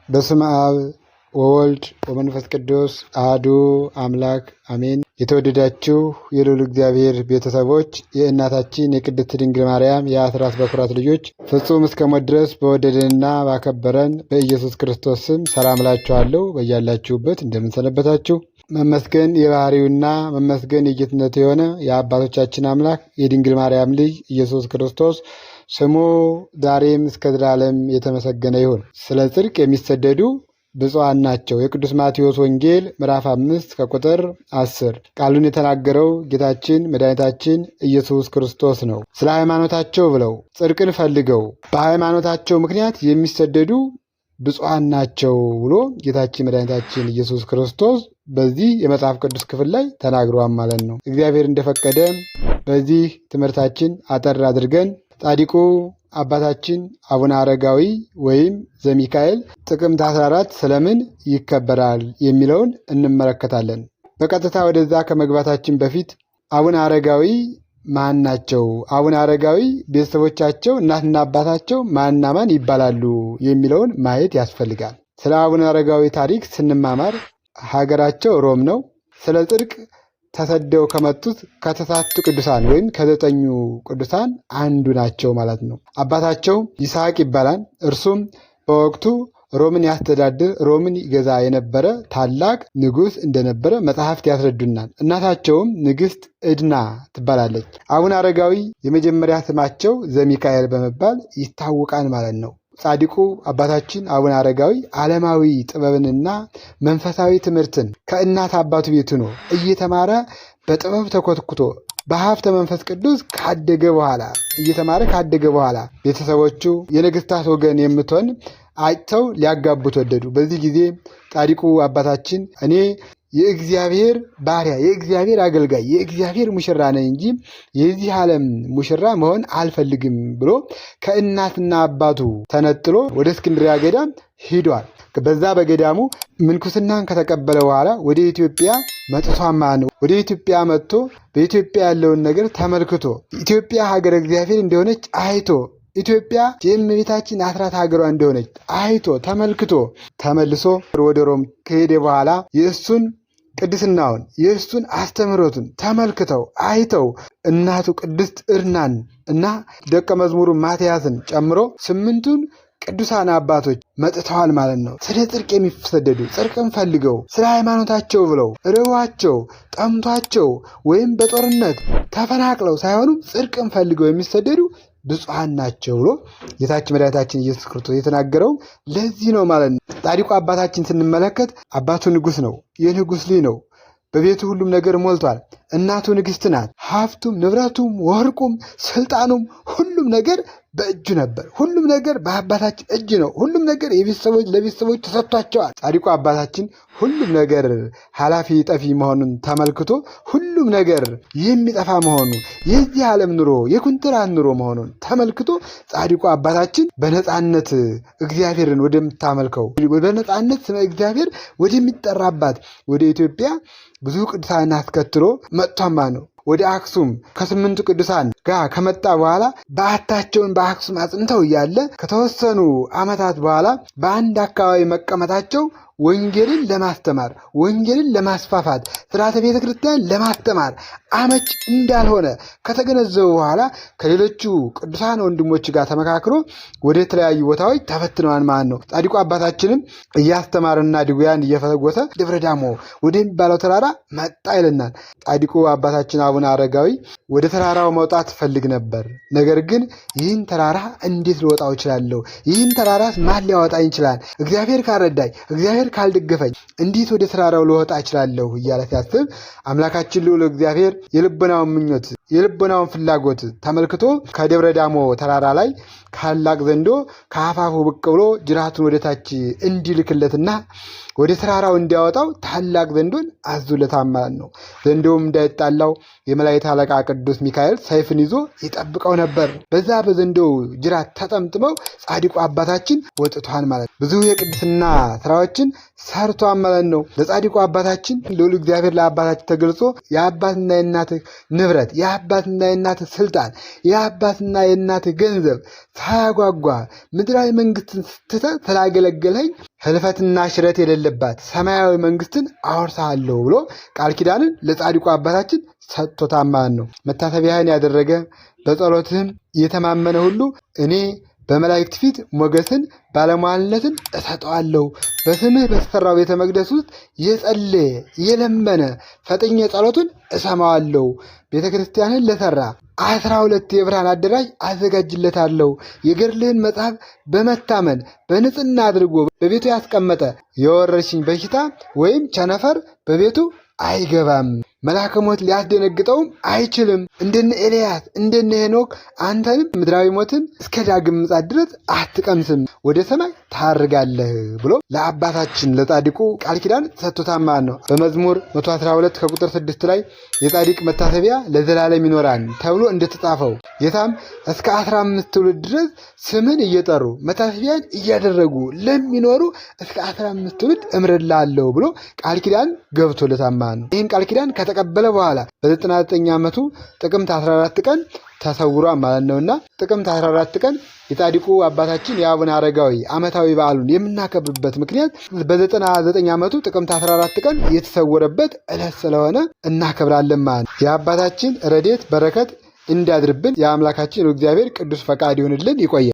በስመ አብ ወወልድ ወመንፈስ ቅዱስ አሐዱ አምላክ አሜን። የተወደዳችሁ የልዑል እግዚአብሔር ቤተሰቦች የእናታችን የቅድስት ድንግል ማርያም የአስራት በኩራት ልጆች ፍጹም እስከ ሞት ድረስ በወደደንና ባከበረን በኢየሱስ ክርስቶስ ስም ሰላም እላችኋለሁ። በያላችሁበት እንደምንሰነበታችሁ መመስገን የባህሪውና መመስገን የጌትነቱ የሆነ የአባቶቻችን አምላክ የድንግል ማርያም ልጅ ኢየሱስ ክርስቶስ ስሙ ዛሬም እስከ ዘላለም የተመሰገነ ይሁን። ስለ ጽድቅ የሚሰደዱ ብፁዓን ናቸው። የቅዱስ ማቴዎስ ወንጌል ምዕራፍ 5 ከቁጥር 10 ቃሉን የተናገረው ጌታችን መድኃኒታችን ኢየሱስ ክርስቶስ ነው። ስለ ሃይማኖታቸው ብለው ጽድቅን ፈልገው በሃይማኖታቸው ምክንያት የሚሰደዱ ብፁዓን ናቸው ብሎ ጌታችን መድኃኒታችን ኢየሱስ ክርስቶስ በዚህ የመጽሐፍ ቅዱስ ክፍል ላይ ተናግሯል ማለት ነው። እግዚአብሔር እንደፈቀደ በዚህ ትምህርታችን አጠር አድርገን ጻድቁ አባታችን አቡነ አረጋዊ ወይም ዘሚካኤል ጥቅምት 14 ስለምን ይከበራል የሚለውን እንመለከታለን። በቀጥታ ወደዛ ከመግባታችን በፊት አቡነ አረጋዊ ማን ናቸው? አቡነ አረጋዊ ቤተሰቦቻቸው እናትና አባታቸው ማንና ማን ይባላሉ የሚለውን ማየት ያስፈልጋል። ስለ አቡነ አረጋዊ ታሪክ ስንማማር ሀገራቸው ሮም ነው። ስለ ጽድቅ ተሰደው ከመጡት ከተሳቱ ቅዱሳን ወይም ከ9 ቅዱሳን አንዱ ናቸው ማለት ነው። አባታቸው ይስሐቅ ይባላል። እርሱም በወቅቱ ሮምን ያስተዳድር ሮምን ይገዛ የነበረ ታላቅ ንጉሥ እንደነበረ መጽሐፍት ያስረዱናል። እናታቸውም ንግሥት ዕድና ትባላለች። አቡነ አረጋዊ የመጀመሪያ ስማቸው ዘሚካኤል በመባል ይታወቃል ማለት ነው። ጻድቁ አባታችን አቡነ አረጋዊ ዓለማዊ ጥበብንና መንፈሳዊ ትምህርትን ከእናት አባቱ ቤት ሆኖ እየተማረ በጥበብ ተኮትኩቶ በሀብተ መንፈስ ቅዱስ እየተማረ ካደገ በኋላ ቤተሰቦቹ የነገሥታት ወገን የምትሆን አይተው ሊያጋቡት ወደዱ። በዚህ ጊዜ ጻድቁ አባታችን እኔ የእግዚአብሔር ባሪያ፣ የእግዚአብሔር አገልጋይ፣ የእግዚአብሔር ሙሽራ ነኝ እንጂ የዚህ ዓለም ሙሽራ መሆን አልፈልግም ብሎ ከእናትና አባቱ ተነጥሎ ወደ እስክንድርያ ገዳም ሂዷል። በዛ በገዳሙ ምንኩስናን ከተቀበለ በኋላ ወደ ኢትዮጵያ መጥቷማ ነው። ወደ ኢትዮጵያ መጥቶ በኢትዮጵያ ያለውን ነገር ተመልክቶ ኢትዮጵያ ሀገረ እግዚአብሔር እንደሆነች አይቶ ኢትዮጵያ የእመቤታችን አስራት ሀገሯ እንደሆነች አይቶ ተመልክቶ ተመልሶ ወደ ሮም ከሄደ በኋላ የእሱን ቅድስናውን የእሱን አስተምህሮቱን ተመልክተው አይተው እናቱ ቅድስት ዕድናን እና ደቀ መዝሙሩ ማትያስን ጨምሮ 8ቱን ቅዱሳን አባቶች መጥተዋል ማለት ነው። ስለ ጽድቅ የሚሰደዱ ጽድቅን ፈልገው ስለ ሃይማኖታቸው ብለው ርቧቸው ጠምቷቸው ወይም በጦርነት ተፈናቅለው ሳይሆኑ ጽድቅን ፈልገው የሚሰደዱ ብፁዓን ናቸው ብሎ ጌታችን መድኃኒታችን ኢየሱስ ክርስቶስ የተናገረው ለዚህ ነው ማለት ነው። ጻድቁ አባታችን ስንመለከት አባቱ ንጉሥ ነው፣ የንጉሥ ልጅ ነው። በቤቱ ሁሉም ነገር ሞልቷል። እናቱ ንግሥት ናት። ሀብቱም ንብረቱም ወርቁም ስልጣኑም ሁሉም ነገር በእጁ ነበር። ሁሉም ነገር በአባታችን እጅ ነው። ሁሉም ነገር ለቤተሰቦች ተሰጥቷቸዋል። ጻድቁ አባታችን ሁሉም ነገር ኃላፊ ጠፊ መሆኑን ተመልክቶ ሁሉም ነገር የሚጠፋ መሆኑ የዚህ ዓለም ኑሮ የኩንትራት ኑሮ መሆኑን ተመልክቶ ጻድቁ አባታችን በነፃነት እግዚአብሔርን ወደምታመልከው በነፃነት ስመ እግዚአብሔር ወደሚጠራባት ወደ ኢትዮጵያ ብዙ ቅዱሳን አስከትሎ መጥቷማ ነው። ወደ አክሱም ከ8ቱ ቅዱሳን ጋር ከመጣ በኋላ በዓታቸውን በአክሱም አጽንተው እያለ ከተወሰኑ ዓመታት በኋላ በአንድ አካባቢ መቀመጣቸው ወንጌልን ለማስተማር ወንጌልን ለማስፋፋት ስርዓተ ቤተ ክርስቲያን ለማስተማር አመች እንዳልሆነ ከተገነዘቡ በኋላ ከሌሎቹ ቅዱሳን ወንድሞች ጋር ተመካክሮ ወደ ተለያዩ ቦታዎች ተበትነዋል ማለት ነው። ጻድቁ አባታችንም እያስተማረና ድውያን እየፈወሰ ደብረ ዳሞ ወደሚባለው ተራራ መጣ ይለናል። ጻድቁ አባታችን አቡነ አረጋዊ ወደ ተራራው መውጣት ፈልግ ነበር። ነገር ግን ይህን ተራራ እንዴት ልወጣው እችላለሁ? ይህን ተራራስ ማን ሊያወጣኝ ይችላል? እግዚአብሔር ካልረዳኝ፣ እግዚአብሔር ካልደገፈኝ እንዴት ወደ ተራራው ልወጣ እችላለሁ እያለ ሲያስብ አምላካችን ልዑል እግዚአብሔር የልቦናውን ምኞት የልቦናውን ፍላጎት ተመልክቶ ከደብረ ዳሞ ተራራ ላይ ታላቅ ዘንዶ ከአፋፉ ብቅ ብሎ ጅራቱን ወደታች እንዲልክለትና ወደ ተራራው እንዲያወጣው ታላቅ ዘንዶን አዞለታል ማለት ነው። ዘንዶውም እንዳይጣላው የመላእክት አለቃ ቅዱስ ሚካኤል ሰይፍን ይዞ ይጠብቀው ነበር። በዛ በዘንዶው ጅራት ተጠምጥመው ጻድቁ አባታችን ወጥቷል ማለት ነው። ብዙ የቅድስና ስራዎችን ሰርቷል ማለት ነው። ለጻድቁ አባታችን ልዑል እግዚአብሔር ለአባታችን ተገልጾ የአባትና የእናትህ ንብረት የአባትና የእናት ስልጣን፣ የአባትና የእናት ገንዘብ ሳያጓጓ ምድራዊ መንግስትን ስትተህ ስላገለገልኸኝ ህልፈትና ሽረት የሌለባት ሰማያዊ መንግስትን አወርሳለሁ ብሎ ቃል ኪዳንን ለጻድቁ አባታችን ሰጥቶታል ማለት ነው። መታሰቢያህን ያደረገ በጸሎትህም የተማመነ ሁሉ እኔ በመላእክት ፊት ሞገስን ባለሟልነትን እሰጠዋለሁ። በስምህ በተሰራው ቤተ መቅደስ ውስጥ የጸለየ የለመነ ፈጥኜ ጸሎቱን እሰማዋለሁ። ቤተ ክርስቲያንን ለሠራ 12 የብርሃን አዳራሽ አዘጋጅለታለሁ። የገድልህን መጽሐፍ በመታመን በንጽሕና አድርጎ በቤቱ ያስቀመጠ የወረርሽኝ በሽታ ወይም ቸነፈር በቤቱ አይገባም። መልአከ ሞት ሊያስደነግጠውም አይችልም። እንደነ ኤልያስ እንደነ ሄኖክ አንተንም ምድራዊ ሞትን እስከ ዳግም ምጽአት ድረስ አትቀምስም፣ ወደ ሰማይ ታርጋለህ ብሎ ለአባታችን ለጻድቁ ቃል ኪዳን ሰጥቶታል ማለት ነው። በመዝሙር 112 ከቁጥር 6 ላይ የጻድቅ መታሰቢያ ለዘላለም ይኖራል ተብሎ እንደተጻፈው ጌታም እስከ 15 ትውልድ ድረስ ስምን እየጠሩ መታሰቢያን እያደረጉ ለሚኖሩ እስከ 15 ትውልድ እምርልሃለሁ ብሎ ቃል ኪዳን ገብቶለታል ማለት ነው። ይህን ቃል ኪዳን ከተቀበለ በኋላ በ99 ዓመቱ ጥቅምት 14 ቀን ተሰውሯል ማለት ነውና ጥቅምት 14 ቀን የጻድቁ አባታችን የአቡነ አረጋዊ ዓመታዊ በዓሉን የምናከብርበት ምክንያት በ99 ዓመቱ ጥቅምት 14 ቀን የተሰወረበት ዕለት ስለሆነ እናከብራለን ማለት ነው። የአባታችን ረድኤት በረከት እንዲያድርብን የአምላካችን እግዚአብሔር ቅዱስ ፈቃድ ይሁንልን። ይቆያል።